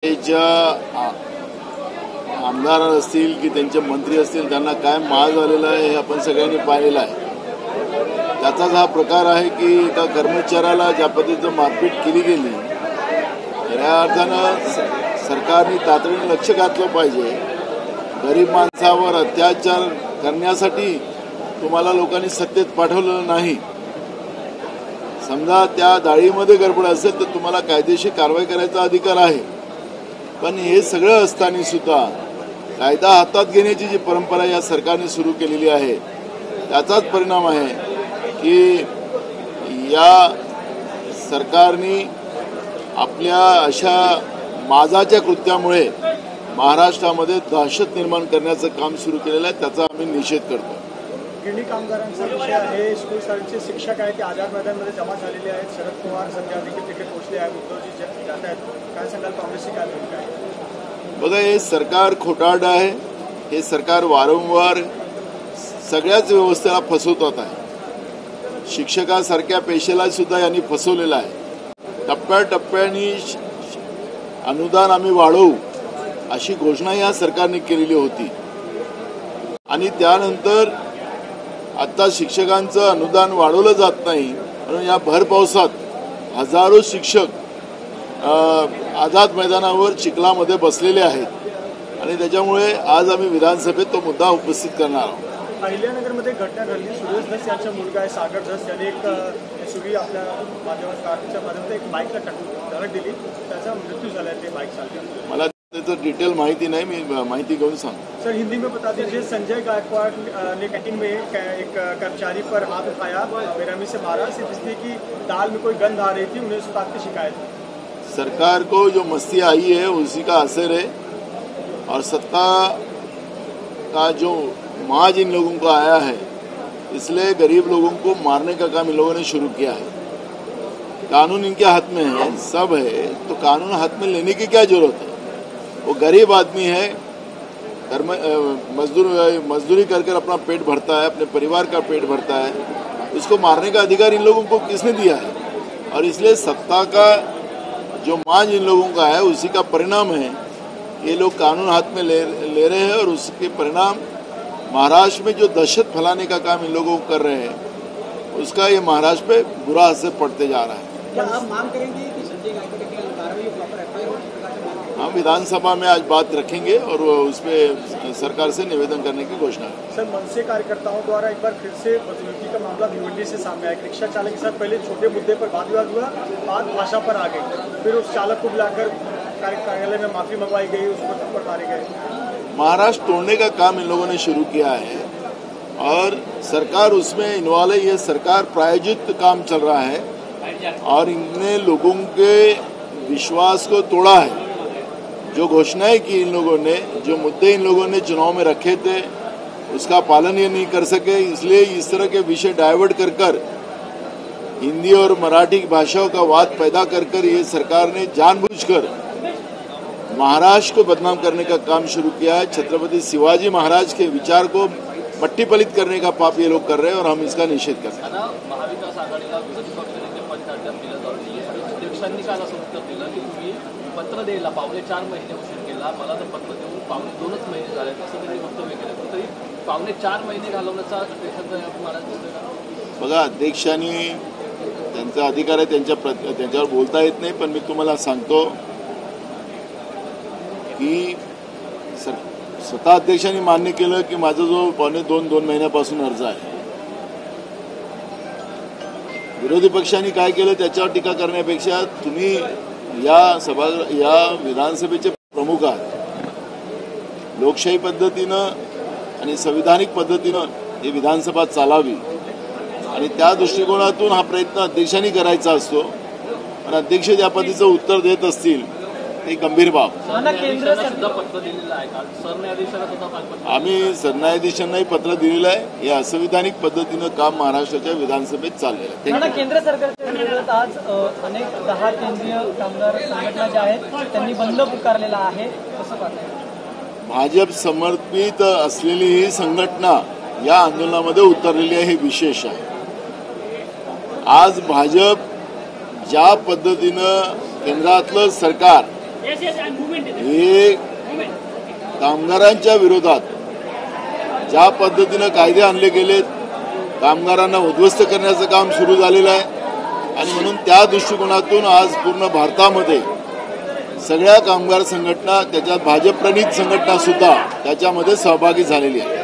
ज्या आमदार असतील की त्यांचे मंत्री असतील त्यांना काय माल झालेला आहे हे आपण सगळ्यांनी पाहिलेलं आहे। त्याचाच हा प्रकार आहे की एका कर्मचाऱ्याला ज्या पद्धतीनं मारपीट केली गेली, या अर्थानं सरकारने तातडीने लक्ष घातलं पाहिजे। गरीब माणसावर अत्याचार करण्यासाठी तुम्हाला लोकांनी सत्तेत पाठवलेलं नाही। समजा त्या डाळीमध्ये गडबड असेल तर तुम्हाला कायदेशीर कारवाई करायचा अधिकार आहे, पण हे सगळं असताना सुद्धा कायदा हातात घेण्याची जी परंपरा या सरकारने सुरू केलेली आहे त्याचाच परिणाम आहे की या सरकारने आपल्या अशा माजाच्या कृत्यामुळे महाराष्ट्रामध्ये दहशत निर्माण करण्याचं काम सुरू केलेलं आहे। त्याचा आम्ही निषेध करतो। गिरणी कामगारांचा विषय आहे। स्कूल शाळेचे शिक्षक आहेत ते आझाद मैदानमध्ये जमा झालेले आहेत। शरद पवार सध्या देखील तिकडे पोहोचले आहेत, उद्धवजी जात आहेत। काय सांगाल, काँग्रेसची काय भूमिका आहे? बघा, हे सरकार खोटारडं आहे। हे सरकार वारंवार सगळ्याच व्यवस्थेला फसवत आहे। शिक्षकासारख्या पेशेला सुद्धा यांनी फसवलेलं आहे। टप्प्याटप्प्याने अनुदान आम्ही वाढवू अशी घोषणा या सरकारने केलेली होती आणि त्यानंतर आता शिक्षकांचं अनुदान वाढवलं जात नाही म्हणून या भर पावसात हजारो शिक्षक आझाद मैदानावर चिखलामध्ये बसलेले आहेत आणि त्याच्यामुळे आज आम्ही विधानसभेत तो मुद्दा उपस्थित करणार आहोत। अहिल्यानगरमध्ये घटना घडली। सुरेश धस यांचा मुलगा आहे सागर धस याने एक एसयूव्ही आपल्या कारच्या माध्यमातून एक बाईकला धडक दिली, त्याचा मृत्यू झाला। ते बाईक चालक, मला त्याचं डिटेल माहिती नाही, मी माहिती घेऊन सांगतो। सर, हिंदी में बता दीजिए। संजय गायकवाड़ ने कैंटीन में एक कर्मचारी पर हाथ उठाया, बेरहमी से मारा, सिर्फ इसलिए कि दाल में कोई गंध आ रही थी। उन्हें उस बात की शिकायत है। सरकार को जो मस्ती आई है उसी का असर है और सत्ता का जो माज इन लोगों को आया है, इसलिए गरीब लोगों को मारने का काम इन लोगों ने शुरू किया है। कानून इनके हाथ में है, सब है, तो कानून हाथ में लेने की क्या जरूरत है? वो गरीब आदमी है, मजदूरी करके अपना पेट भरता है, अपने परिवार का पेट भरता है, उसको मारने का अधिकार इन लोगों को किसने दिया है? और इसलिए सत्ता का जो मांझ इन लोगों का है उसी का परिणाम है। ये लोग कानून हाथ में ले रहे हैं और उसके परिणाम महाराष्ट्र में जो दहशत फैलाने का काम इन लोगों को कर रहे हैं उसका ये महाराष्ट्र पे बुरा असर पड़ते जा रहा है। क्या आप मांग करेंगे कि संजय गायकवाड़ के खिलाफ कार्रवाई प्रॉपर एफआईआर हो? हम विधानसभा में आज बात रखेंगे और उस पर सरकार से निवेदन करने की घोषणा है। सर, मनसे कार्यकर्ताओं द्वारा एक बार फिर से बदसलूकी का मामला भिवंडी से सामने आया। रिक्शा चालक के साथ पहले छोटे मुद्दे पर वाद विवाद हुआ, बात भाषा पर आ गई, फिर उस चालक को बुलाकर कार्यालय में माफी मंगवाई गई, उसको थप्पड़ मारे गए। महाराष्ट्र तोड़ने का काम इन लोगों ने शुरू किया है और सरकार उसमें इन्वॉल्व है। ये सरकार प्रायोजित काम चल रहा है और इनने लोगों के विश्वास को तोड़ा है। जो घोषणाएं की इन लोगों ने, जो मुद्दे इन लोगों ने चुनाव में रखे थे उसका पालन ये नहीं कर सके, इसलिए इस तरह के विषय डाइवर्ट कर हिंदी और मराठी भाषाओं का वाद पैदा कर ये सरकार ने जानबूझकर महाराष्ट्र को बदनाम करने का काम शुरू किया है। छत्रपति शिवाजी महाराज के विचार को मट्टी पलित करने का पाप ये लोग कर रहे हैं और हम इसका निषेध करते हैं। महाविकास आघाडीला विरोधी पक्षनेते पद काढण्यात दिलं जातं। अध्यक्षांनी काल असं उत्तर दिलं की तुम्ही पत्र द्यायला 4.5 महिने उशीर केला, मला तर पत्र देऊन 2.5 महिने झाले असं त्यांनी वक्तव्य केलं, पण तरी 4.5 महिने घालवण्याचा अध्यक्षांचा महाराज दिसतोय का? बघा, अध्यक्षांनी त्यांचा अधिकार आहे, त्यांच्यावर बोलता येत नाही, पण मी तुम्हाला सांगतो की स्वतः अध्यक्षांनी मान्य केलं की माझा जो 2 महिन्यापासून अर्ज आहे, विरोधी पक्षांनी काय केलं त्याच्यावर टीका करण्यापेक्षा तुम्ही या विधानसभेचे प्रमुख आहात। लोकशाही पद्धतीनं आणि संविधानिक पद्धतीनं ही विधानसभा चालावी आणि त्या दृष्टिकोनातून हा प्रयत्न अध्यक्षांनी करायचा असतो आणि अध्यक्ष ज्या पद्धतीचं उत्तर देत असतील ते गंभीर बाब। आम्ही सरन्यायाधीशांनाही पत्र दिलेलं आहे। हे असंविधानिक पद्धतीनं काम महाराष्ट्राच्या विधानसभेत चाललेलं आहे। केंद्र सरकारच्या विरोधात आज अनेक 10 केंद्रीय कामगार संघटना ज्या आहेत त्यांनी बंद पुकारलेला आहे, कसं पाहताय? भाजप समर्पित असलेली ही संघटना या आंदोलनामध्ये उतरलेली आहे, हे विशेष आहे। आज भाजप ज्या पद्धतीनं केंद्रातलं सरकार हे कामगारांच्या विरोधात ज्या पद्धतीनं कायदे आणले गेलेत, कामगारांना उद्ध्वस्त करण्याचं काम सुरू झालेलं आहे आणि म्हणून त्या दृष्टिकोनातून आज पूर्ण भारतामध्ये सगळ्या कामगार संघटना, त्याच्यात भाजप प्रणित संघटना सुद्धा त्याच्यामध्ये सहभागी झालेली आहे.